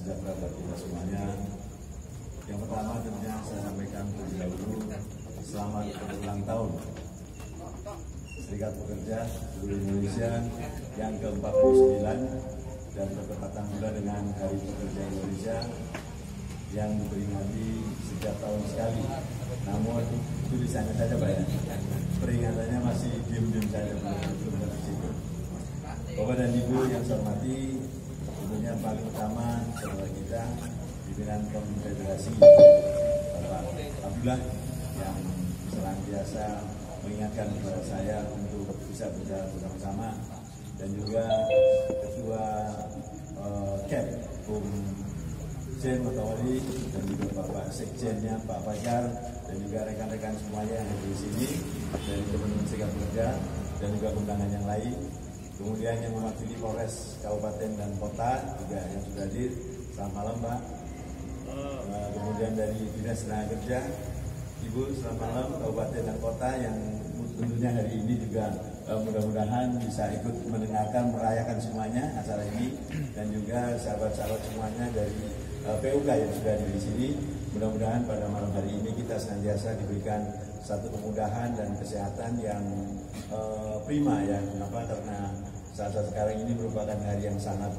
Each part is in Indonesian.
sejahtera bagi kita semuanya. Yang pertama tentunya saya sampaikan terlebih dahulu selamat ulang tahun Serikat Pekerja seluruh Indonesia yang ke-49 dan bertepatan pula dengan Hari Pekerja Indonesia yang diperingati setiap tahun sekali. Namun tulisannya saja Pak ya, peringatannya masih diem-diem saja, belum ke situ. Bapak dan Ibu yang saya hormati, tentunya paling utama saudara kita pimpinan Konfederasi Bapak Abdullah yang senantiasa mengingatkan kepada saya untuk bisa berjalan bersama-sama, dan juga Ketua KEP Bung Jen Matawali, dan juga Bapak Sekjennya Pak Fajar, dan juga rekan-rekan semuanya yang ada di sini dari teman-teman Serikat Pekerja dan juga undangan yang lain. Kemudian yang mewakili Polres Kabupaten dan Kota juga yang sudah hadir. Selamat malam Pak. Kemudian dari Dinas Tenaga Kerja, Ibu selamat malam, Kabupaten dan Kota yang tentunya hari ini juga mudah-mudahan bisa ikut mendengarkan, merayakan semuanya acara ini, dan juga sahabat-sahabat semuanya dari PUK yang sudah ada di sini. Mudah-mudahan pada malam hari ini kita senantiasa diberikan satu kemudahan dan kesehatan yang prima ya. Kenapa? Karena saat sekarang ini merupakan hari yang sangat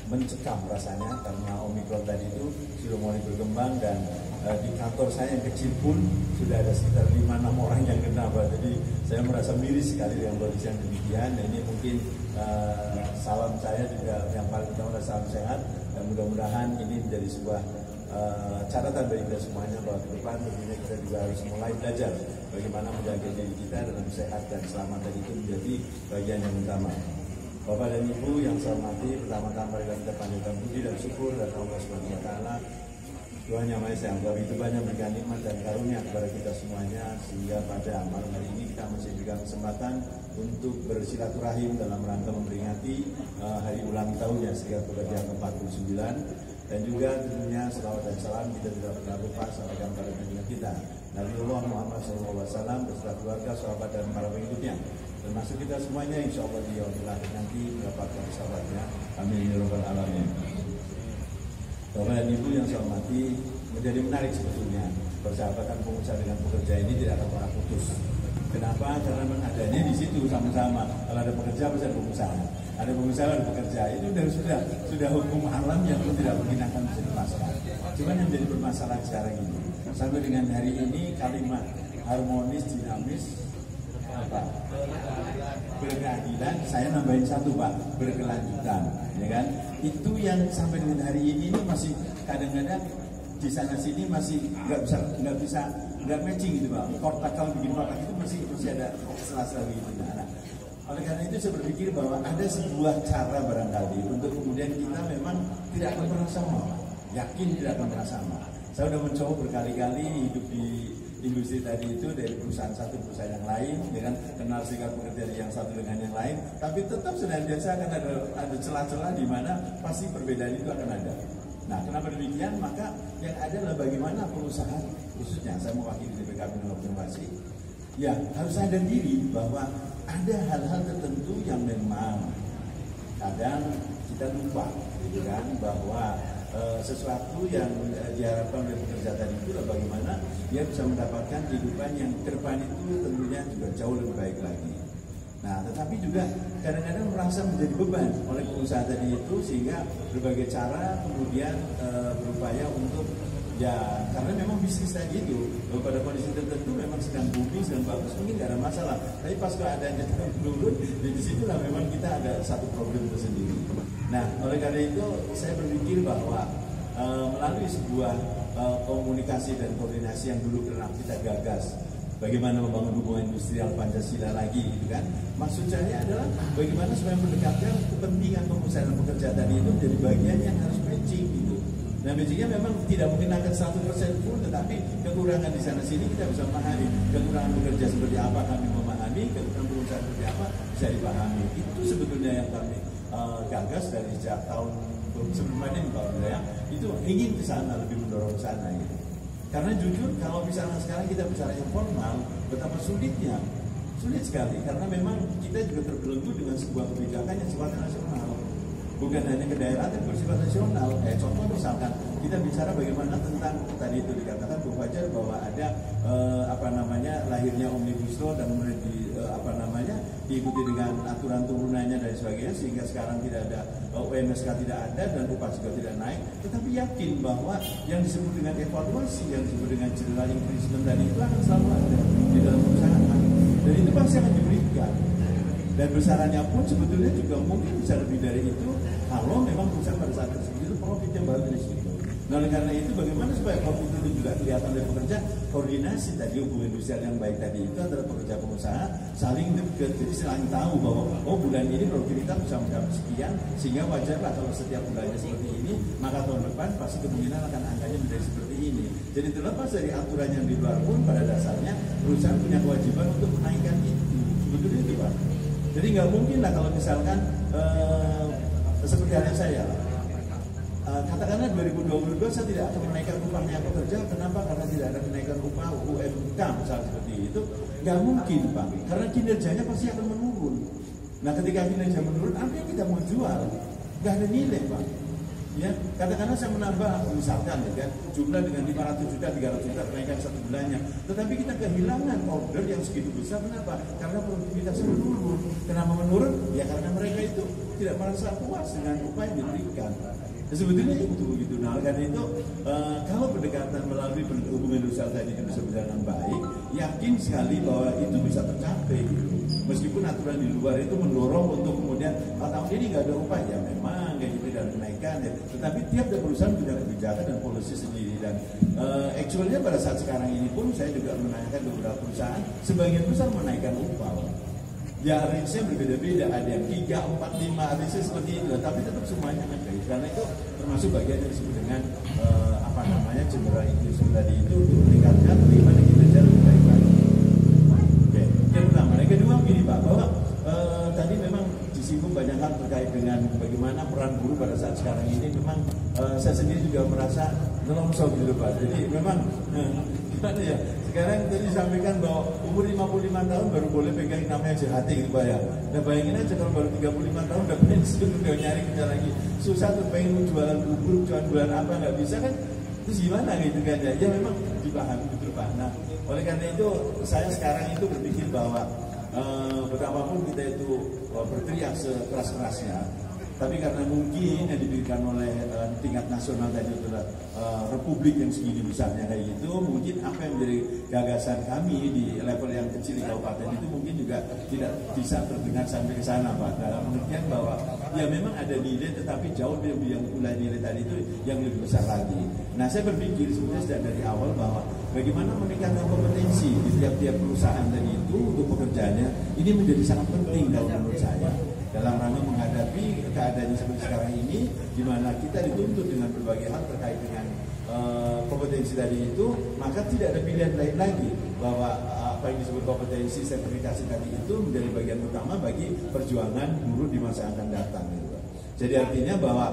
mencekam rasanya, karena Omikron tadi itu sudah mulai berkembang, dan di kantor saya yang kecil pun sudah ada sekitar 5-6 orang yang kena Pak. Jadi saya merasa miris sekali dengan kondisi yang demikian, dan ini mungkin salam saya juga yang paling utama adalah salam sehat, dan mudah-mudahan ini menjadi sebuah catatan bagi kita semuanya bahwa ke depan tentunya kita juga harus mulai belajar bagaimana menjaga diri kita dalam sehat dan selamat, dan itu menjadi bagian yang utama. Bapak dan Ibu yang saya hormati, pertama-tama kita panjatkan puji dan syukur dan Allah Subhanahu wa taala. Tuhan Yang Maha Esa yang begitu banyak memberikan nikmat dan karunia kepada kita semuanya, sehingga pada malam hari ini kita masih diberikan kesempatan untuk bersilaturahim dalam rangka memperingati hari ulang tahunnya Serikat Pekerja ke-49, dan juga tentunya selawat dan salam kita tidak pernah lupa sampaikan kepada junjungan kita Nabiullah Muhammad SAW beserta keluarga, sahabat dan para pengikutnya, termasuk kita semuanya insya Allah di yaumil akhir nanti mendapatkan sahabatnya. Amin ya rabbal alamin. Bapak dan Ibu yang saya hormati, menjadi menarik sebetulnya persahabatan pengusaha dengan pekerja ini tidak akan pernah putus. Kenapa? Karena memang adanya di situ sama-sama. Kalau ada pekerja pasti ada pengusaha, ada pengusaha ada pekerja. Itu sudah hukum alam yang pun tidak mungkin akan bisa dilepaskan. Cuman yang menjadi permasalahan sekarang ini, sampai dengan hari ini kalimat harmonis, dinamis, berkeadilan, saya nambahin satu Pak, berkelanjutan, ya kan? Itu yang sampai dengan hari ini masih kadang-kadang di sana sini masih nggak matching gitu Pak. Kotak kalau bikin kotak itu masih ada sela-sela gitu. Nah, oleh karena itu saya berpikir bahwa ada sebuah cara barangkali untuk kemudian kita memang tidak akan pernah sama, yakin tidak akan pernah sama. Saya sudah mencoba berkali-kali hidup di industri tadi itu, dari perusahaan satu perusahaan yang lain, dengan kenal Serikat Pekerja yang satu dengan yang lain, tapi tetap senantiasa akan ada celah-celah di mana pasti perbedaan itu akan ada. Nah, kenapa demikian? Maka yang ada adalah bagaimana perusahaan, khususnya saya mewakili DPKB dan Observasi, ya harus sadar diri bahwa ada hal-hal tertentu yang memang kadang kita lupa, gitu kan, bahwa sesuatu yang diharapkan oleh pekerja tadi itu adalah bagaimana dia bisa mendapatkan kehidupan yang ke depan itu tentunya juga jauh lebih baik lagi. Nah, tetapi juga kadang-kadang merasa menjadi beban oleh pengusaha tadi itu, sehingga berbagai cara kemudian berupaya untuk ya, karena memang bisnis tadi itu pada kondisi tertentu memang sedang booming, sedang bagus, mungkin tidak ada masalah. Tapi pas keadaannya menurun, di situlah memang kita ada satu problem tersendiri. Nah, oleh karena itu saya berpikir bahwa melalui sebuah komunikasi dan koordinasi yang dulu pernah kita gagas, bagaimana membangun hubungan industrial Pancasila lagi, gitu kan? Maksud saya adalah bagaimana supaya mendekatkan kepentingan pengusaha dan pekerja tadi itu menjadi bagian yang harus matching, gitu. Nah, matchingnya memang tidak mungkin akan 100% full, tetapi kekurangan di sana sini kita bisa memahami. Kekurangan pekerja seperti apa kami memahami, kekurangan pengusaha seperti apa bisa dipahami. Itu sebetulnya yang kami gagas dari sejak tahun sebelumnya Pak Budaya, itu ingin ke sana, lebih mendorong ke sana gitu. Karena jujur kalau misalnya sekarang kita bicara informal, betapa sulitnya, sulit sekali, karena memang kita juga terbelenggu dengan sebuah kebijakan yang sifatnya nasional. bukan hanya ke daerah tapi bersifat nasional. Contoh misalkan kita bicara bagaimana tentang tadi itu dikatakan Bu Fajar bahwa ada lahirnya Omnibus Law dan kemudian diikuti dengan aturan turunannya dan sebagainya sehingga sekarang tidak ada UMSK tidak ada dan upah juga tidak naik. Tetapi yakin bahwa yang disebut dengan evaluasi, yang disebut dengan general increasement tadi itu akan selalu ada di dalam perusahaan dan itu pasti akan diberikan. Dan besarannya pun sebetulnya juga mungkin bisa lebih dari itu kalau memang perusahaan pada saat tersebut itu profitnya bagus di situ. Nah, oleh karena itu bagaimana supaya profit itu juga kelihatan dari pekerja, koordinasi tadi hubungan industrial yang baik tadi itu antara pekerja pengusaha saling dekat, jadi saling tahu bahwa bulan ini produktivitas bisa mencapai sekian sehingga wajarlah kalau setiap bulannya seperti ini maka tahun depan pasti kemungkinan akan angkanya menjadi seperti ini. Jadi terlepas dari aturan yang di luar pun pada dasarnya perusahaan punya kewajiban untuk menaikkan itu. Betul itu Pak. Jadi nggak mungkin lah kalau misalkan seperti halnya saya katakanlah 2022 saya tidak akan menaikkan upahnya pekerja. Kenapa? Karena tidak ada kenaikan upah UMK misalnya seperti itu. Nggak mungkin Pak, karena kinerjanya pasti akan menurun. Nah ketika kinerja menurun, apa yang kita mau jual? Nggak ada nilai Pak. Ya, katakanlah saya menambah misalkan ya kan jumlah dengan 500 juta, 300 juta kenaikan satu bulannya, tetapi kita kehilangan order yang segitu besar. Kenapa? Karena produktivitasnya menurun. Kenapa menurun? Ya karena mereka itu tidak merasa puas dengan upah yang diberikan. Sebetulnya itu gitu. Nah, karena itu kalau pendekatan melalui hubungan industrial tadi itu bisa berjalan baik, yakin sekali bahwa itu bisa tercapai gitu. Meskipun aturan di luar itu mendorong untuk kemudian tahun ini nggak ada upah, ya memang kayak gitu dan kenaikan ya. Tetapi tiap perusahaan punya kebijakan dan polisi sendiri dan actualnya pada saat sekarang ini pun saya juga menanyakan beberapa perusahaan, sebagian besar menaikkan upah. Ya range-nya berbeda-beda, ada yang 3, 4, 5 range seperti itu, tapi tetap semuanya ada. Karena itu termasuk bagian yang disebut dengan general inclusion tadi itu untuk meningkatkan bagaimana kinerja lebih baik lagi. Oke, yang pertama. Yang kedua begini Pak, bahwa tadi memang disinggung banyak hal terkait dengan bagaimana peran guru pada saat sekarang ini. Memang saya sendiri juga merasa nelongso gitu Pak. Jadi memang gimana ya? Sekarang tadi disampaikan bahwa umur 55 tahun baru boleh pegang namanya JHT gitu Pak ya. Nah bayangin aja kalau baru 35 tahun udah pensiun, udah nyari kerja lagi. Susah tuh pengen jualan bubur, jualan apa nggak bisa kan. Terus gimana gitu kan ya. Ya memang dipahami betul Pak. Nah oleh karena itu saya sekarang itu berpikir bahwa betapapun kita itu berteriak sekeras-kerasnya, tapi karena mungkin yang diberikan oleh tingkat nasional tadi adalah republik yang segini besarnya kayak gitu, mungkin apa yang menjadi gagasan kami di level yang kecil di kabupaten itu mungkin juga tidak bisa terdengar sampai ke sana Pak. Dalam pengertian bahwa ya memang ada nilai, tetapi jauh lebih yang mulai nilai tadi itu yang lebih besar lagi. Nah saya berpikir sebenarnya sejak dari awal bahwa bagaimana meningkatkan kompetensi di tiap-tiap perusahaan tadi itu untuk pekerjaannya ini menjadi sangat penting kalau menurut saya. Dalam rangka menghadapi keadaan seperti sekarang ini, di mana kita dituntut dengan berbagai hal terkait dengan kompetensi tadi itu, maka tidak ada pilihan lain lagi bahwa apa yang disebut kompetensi sertifikasi tadi itu menjadi bagian utama bagi perjuangan buruh di masa yang akan datang. Jadi artinya bahwa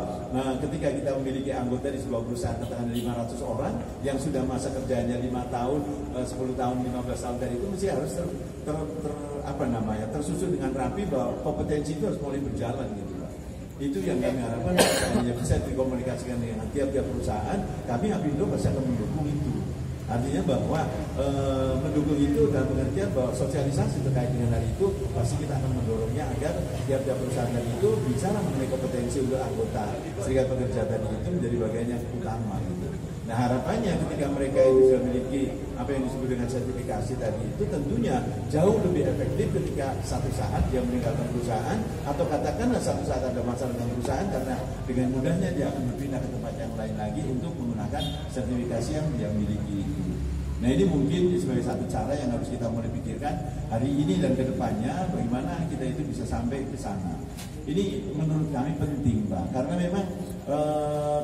ketika kita memiliki anggota di sebuah perusahaan katakan 500 orang yang sudah masa kerjanya 5 tahun, 10 tahun, 15 tahun tadi itu mesti harus tersusun dengan rapi bahwa kompetensi itu harus mulai berjalan gitu Pak. Itu yang kami harapkan bisa dikomunikasikan dengan tiap-tiap perusahaan. Kami Apindo pasti akan mendukung itu. Artinya bahwa mendukung itu dalam pengertian bahwa sosialisasi terkait dengan hal itu pasti kita akan mendorongnya agar tiap-tiap perusahaan tadi itu bicara mengenai kompetensi untuk anggota serikat pekerja tadi itu menjadi bagian yang utama gitu. Nah harapannya ketika mereka itu sudah memiliki apa yang disebut dengan sertifikasi tadi itu tentunya jauh lebih efektif ketika satu saat dia meninggalkan perusahaan atau katakanlah satu saat ada masalah dengan perusahaan, karena dengan mudahnya dia akan berpindah ke tempat yang lain lagi untuk menggunakan sertifikasi yang dia miliki itu. Nah ini mungkin sebagai satu cara yang harus kita mulai pikirkan hari ini dan kedepannya bagaimana kita itu bisa sampai ke sana. Ini menurut kami penting Pak, karena memang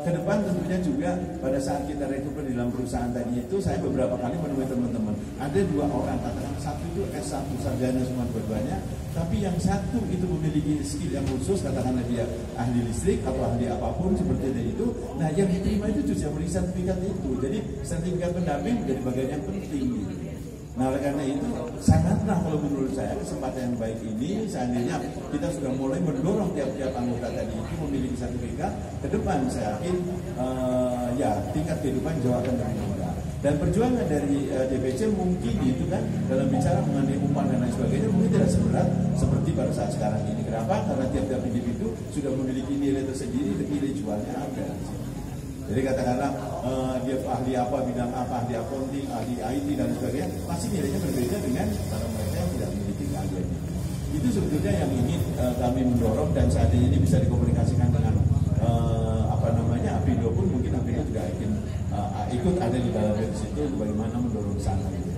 ke depan tentunya juga pada saat kita rekrutmen di dalam perusahaan tadi itu saya beberapa kali menemui teman-teman, ada 2 orang, katakan satu itu S1 sarjana semua dua-duanya, tapi yang satu itu memiliki skill yang khusus, katakanlah dia ahli listrik atau ahli apapun seperti itu. Nah yang diterima itu justru memberi sertifikat itu, jadi sertifikat pendamping menjadi bagian yang penting gitu. Nah oleh karena itu sangatlah kalau menurut saya kesempatan yang baik ini seandainya kita sudah mulai mendorong tiap-tiap anggota tadi itu memiliki memiliki satu BK ke depan, saya yakin ya tingkat kehidupan jauh akan lebih mudah. Dan perjuangan dari DPC mungkin itu kan dalam bicara mengenai upah dan lain sebagainya mungkin tidak seberat seperti pada saat sekarang ini. Kenapa? Karena tiap-tiap individu sudah memiliki nilai tersendiri, nilai jualnya ada. Jadi katakanlah dia ahli apa, bidang apa, ahli accounting, ahli IT dan sebagainya, pasti nilainya berbeda dengan para mereka yang tidak memiliki keahlian. Itu sebetulnya yang ingin kami mendorong, dan saat ini bisa dikomunikasikan dengan Apindo pun, mungkin Apindo juga ingin ikut ada di dalam situ untuk bagaimana mendorong sana. Gitu.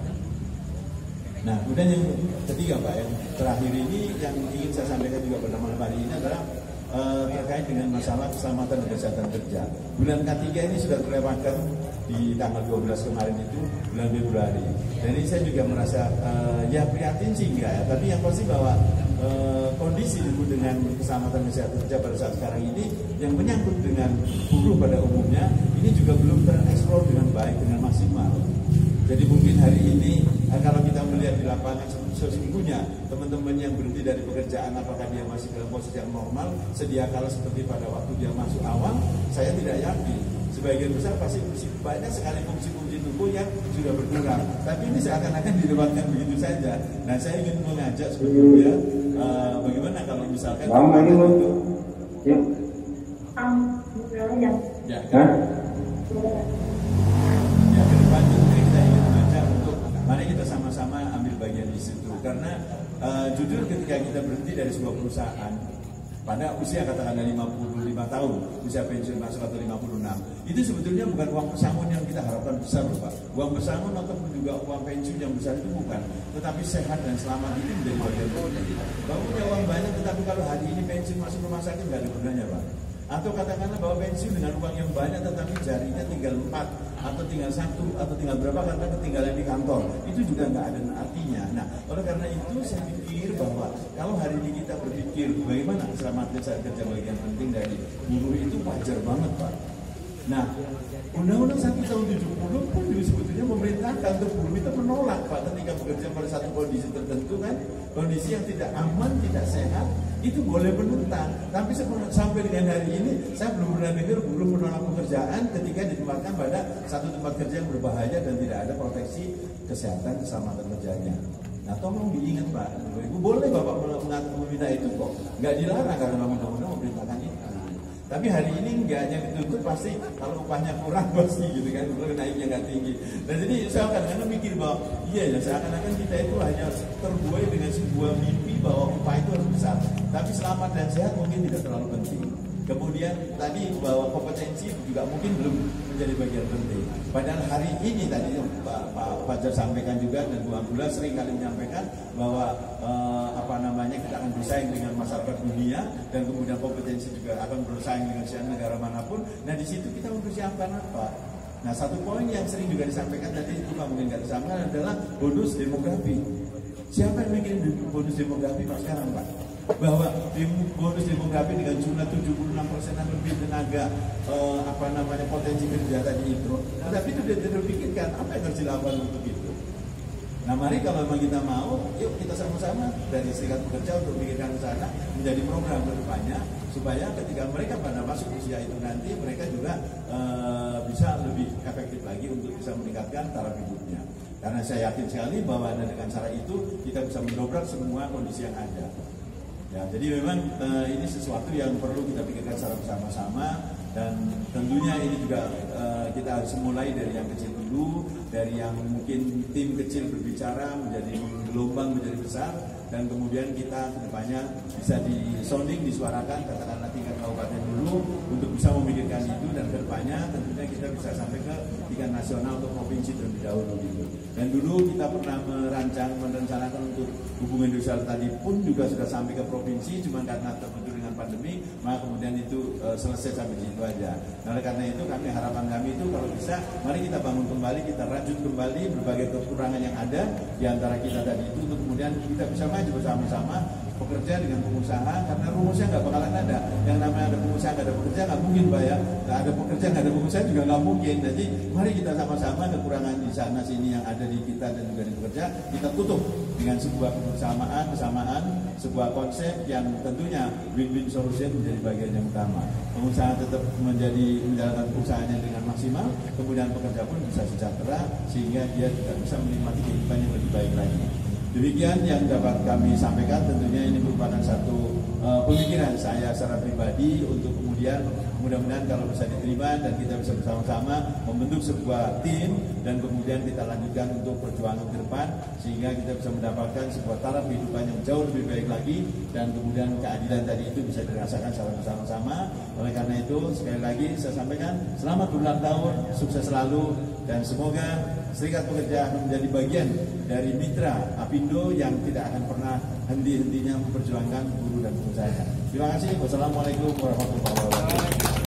Nah, kemudian yang ketiga Pak, yang terakhir ini yang ingin saya sampaikan juga pada malam hari ini adalah terkait dengan masalah keselamatan dan kesehatan kerja. Bulan ketiga ini sudah terlewatkan di tanggal 12 kemarin itu, bulan Februari. Dan ini saya juga merasa ya prihatin sih enggak ya, tapi yang pasti bahwa kondisi dengan keselamatan kesehatan kerja pada saat sekarang ini yang menyangkut dengan buruh pada umumnya ini juga belum tereksplor dengan baik, dengan maksimal. Jadi mungkin hari ini kalau kita melihat di lapangan sesungguhnya teman-teman yang berhenti dari pekerjaan, apakah dia masih dalam posisi yang normal sedia kala seperti pada waktu dia masuk awal, saya tidak yakin. Sebagian besar pasti banyak sekali fungsi-fungsi tubuh yang sudah berkurang. Tapi ini seakan-akan dilewatkan begitu saja. Nah, saya ingin mengajak sebetulnya bagaimana kalau misalkan itu ya kan? Ya, ke depan kita ingin mengajak untuk mari kita sama-sama ambil bagian di situ. Karena jujur ketika kita berhenti dari sebuah perusahaan pada usia katakanlah 55 tahun, usia pensiun masuk atau 56, itu sebetulnya bukan uang pesangon yang kita harapkan besar loh Pak. Uang pesangon ataupun juga uang pensiun yang besar itu bukan, tetapi sehat dan selamat itu menjadi bagian penting. Bahwa punya uang banyak tetapi kalau hari ini pensiun masuk rumah sakit nggak ada gunanya Pak. Atau katakanlah bahwa pensiun dengan uang yang banyak tetapi jarinya tinggal 4 atau tinggal 1 atau tinggal berapa karena ketinggalan di kantor, itu juga nggak ada artinya. Nah, oleh karena itu saya pikir bahwa kalau hari ini kita berpikir bagaimana keselamatan saat kerja bagian penting dari buruh itu wajar banget Pak. Nah, Undang-Undang 1 tahun 70 pun juga sebetulnya memerintahkan untuk buruh itu menolak Pak ketika bekerja pada satu kondisi tertentu kan, kondisi yang tidak aman, tidak sehat, itu boleh menentang. Tapi sampai dengan hari ini saya belum pernah dengar buruh menolak pekerjaan ketika ditempatkan pada satu tempat kerja yang berbahaya dan tidak ada proteksi kesehatan keselamatan kerjanya. Nah, tolong diingat Pak, Ibu boleh Bapak meminta itu kok, nggak dilarang karena undang-undang memerintahkan itu. Tapi hari ini nggak hanya dituntut, pasti kalau upahnya kurang pasti gitu kan, kalau naiknya nggak tinggi. Dan jadi saya kadang-kadang mikir bahwa iya ya, seakan-akan kita itu hanya terbuai dengan sebuah mimpi bahwa upah itu harus besar. Tapi selamat dan sehat mungkin tidak terlalu penting. Kemudian tadi bahwa kompetensi juga mungkin belum menjadi bagian penting. Padahal hari ini tadi Pak Fajar sampaikan juga dan Bu Abdullah sering kali menyampaikan bahwa kita akan bersaing dengan masyarakat dunia dan kemudian kompetensi juga akan bersaing dengan negara manapun. Nah di situ kita mempersiapkan apa? Nah satu poin yang sering juga disampaikan tadi itu mungkin nggak disampaikan adalah bonus demografi. Siapa yang bikin bonus demografi Pak sekarang Pak? Bahwa bonus demografi dengan jumlah 76% lebih tenaga potensi kerja tadi itu, tetapi itu tidak terpikirkan apa yang harus dilakukan untuk itu. Nah mari kalau memang kita mau, yuk kita sama-sama dari Serikat Pekerja untuk memikirkan ke sana menjadi program ke depannya supaya ketika mereka pada masuk usia itu nanti mereka juga bisa lebih efektif lagi untuk bisa meningkatkan taraf hidupnya. Karena saya yakin sekali bahwa dengan cara itu kita bisa mendobrak semua kondisi yang ada. Ya, jadi memang ini sesuatu yang perlu kita pikirkan secara bersama-sama dan tentunya ini juga kita harus mulai dari yang kecil dulu, dari yang mungkin tim kecil berbicara menjadi gelombang menjadi besar dan kemudian kita kedepannya bisa disounding, disuarakan katakanlah tingkat kabupaten dulu untuk bisa memikirkan itu dan kedepannya tentunya kita bisa sampai ke tingkat nasional atau provinsi terlebih dahulu gitu. Dan dulu kita pernah merencanakan untuk hubungan industrial tadi pun juga sudah sampai ke provinsi, cuma karena terbentur dengan pandemi, maka kemudian itu selesai sampai di situ aja. Nah, oleh karena itu harapan kami itu kalau bisa, mari kita bangun kembali, kita rajut kembali berbagai kekurangan yang ada di antara kita tadi itu, untuk kemudian kita bisa maju bersama-sama pekerja dengan pengusaha, karena rumusnya nggak bakalan ada. Yang namanya ada pengusaha nggak ada pekerja nggak mungkin, Pak ya. Nggak ada pekerja nggak ada pengusaha juga nggak mungkin. Jadi mari kita sama-sama kekurangan di sana sini yang ada di kita dan juga di pekerja kita tutup dengan sebuah kesamaan, sebuah konsep yang tentunya win-win solution menjadi bagian yang utama. Pengusaha tetap menjalankan usahanya dengan maksimal, kemudian pekerja pun bisa sejahtera sehingga dia juga bisa menikmati kehidupan yang lebih baik lagi. Demikian yang dapat kami sampaikan. Tentunya ini merupakan satu pemikiran saya secara pribadi untuk kemudian mudah-mudahan kalau bisa diterima dan kita bisa bersama-sama membentuk sebuah tim dan kemudian kita lanjutkan untuk perjuangan ke depan sehingga kita bisa mendapatkan sebuah taraf kehidupan yang jauh lebih baik lagi dan kemudian keadilan tadi itu bisa dirasakan secara bersama-sama. Oleh karena itu sekali lagi saya sampaikan selamat berulang tahun, sukses selalu dan semoga Serikat Pekerja akan menjadi bagian dari mitra Apindo yang tidak akan pernah henti-hentinya memperjuangkan buruh dan pengusaha. Terima kasih. Wassalamualaikum warahmatullahi wabarakatuh.